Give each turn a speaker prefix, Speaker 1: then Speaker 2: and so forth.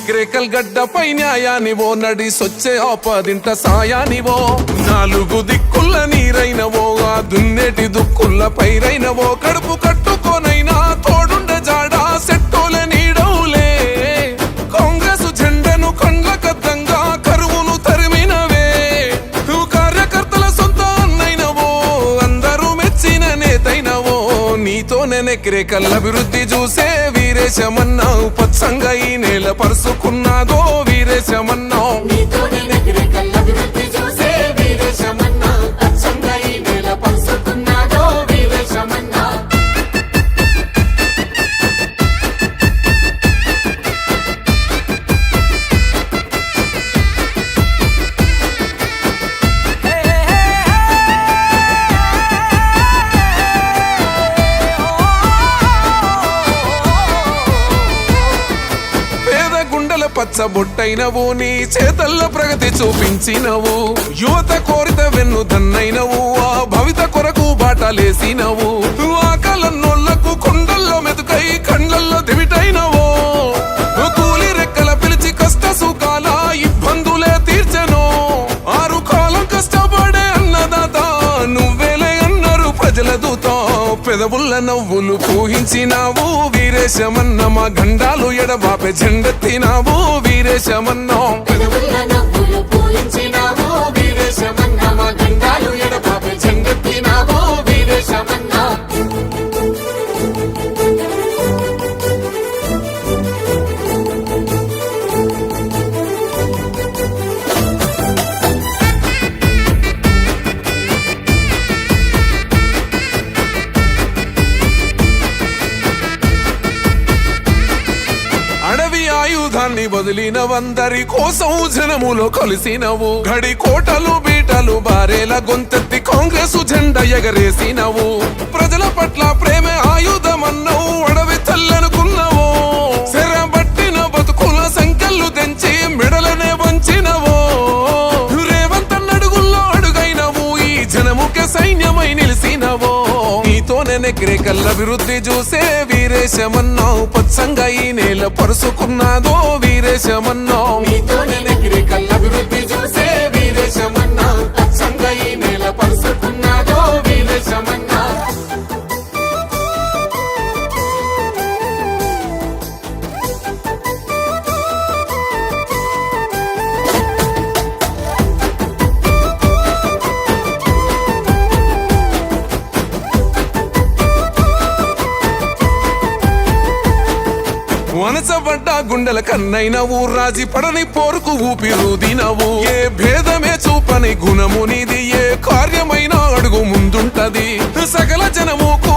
Speaker 1: ఎక్రేకల్ గడ్డపై న్యాయానివో నడి సొచ్చే ఆపదింట సాయానివో నాలుగు దిక్కుల నీరైనవో ఆ దున్నేటి దుక్కుల పైరైనవో కడుపు కట్టుకోనైనా తోడుండే జాడా సెట్టోలే నీడవులే కాంగ్రెస్ జెండను కండ్ల కద్దంగా కరువును తరిమినవే కార్యకర్తల సొంత అన్నైనవో అందరూ మెచ్చిన నేతైనవో నీతో నెక్రేకల్ అభివృద్ధి చూసే వీరేశమన్నావు పచ్చంగా ఈ నేల పరుసుకున్నాదో వీరేశమన్నావు పచ్చబొట్టైనవు నీ చేతల్లో ప్రగతి చూపించినవు యువత కోరిత వెన్ను దన్నైనవు ఆ భవిత కొరకు బాటలేసినవు ఆకలన్నోళ్లకు కొండల్లో మెతుకై కండ్లల్లో దివిటైనవో కూలి రెక్కల పిలిచి కష్ట సుఖాల ఇబ్బందులే తీర్చెను ఆరు కాలం కష్టపడే అన్నదాత నువ్వేలే అన్నారు ప్రజల దూత పెదవుల్ల నవ్వులు పూహించినావు వీరేశమన్న మా గండాలు ఎడబాపే జెండెత్తినావు వీరేశమన్నా ఆయుధాన్ని వదిలినవందరి కోసం జనములో కలిసినవు గడి కోటలు బీటలు బారేల గొంతెత్తి కాంగ్రెస్ జెండా ఎగరేసినవు ప్రజల పట్ల ప్రేమే ఆయుధమన్నావు అడవి తల్లనుకున్నావు సెరబట్టిన బతుకుల సంఖ్యలు తెంచి మెడలనే వంచినవో రేవంతన్నడుగుల్లో అడుగైనవు ఈ జనముకే సైన్యమై నిలిసినవో నీతోనే నెక్రేకల్ అభివృద్ధి చూసే వీరేశమన్నావు పచ్చంగా ఈ నేల పరుసుకున్నాదో వీరేశమన్నావు నీతోనే నెక్రేకల్ అభివృద్ధి చూసే వీరేశమన్నావు పచ్చంగా ఈ నేల పరుసుకున్నాదో వీరేశమన్నావు వనసబడ్డ గుండెల కన్నైనవు రాజీ పడని పోరుకు ఊపిరుదినవు ఏ భేదమే చూపని గుణము నీది ఏ కార్యమైన అడుగు ముందుంటది సకల జనముకు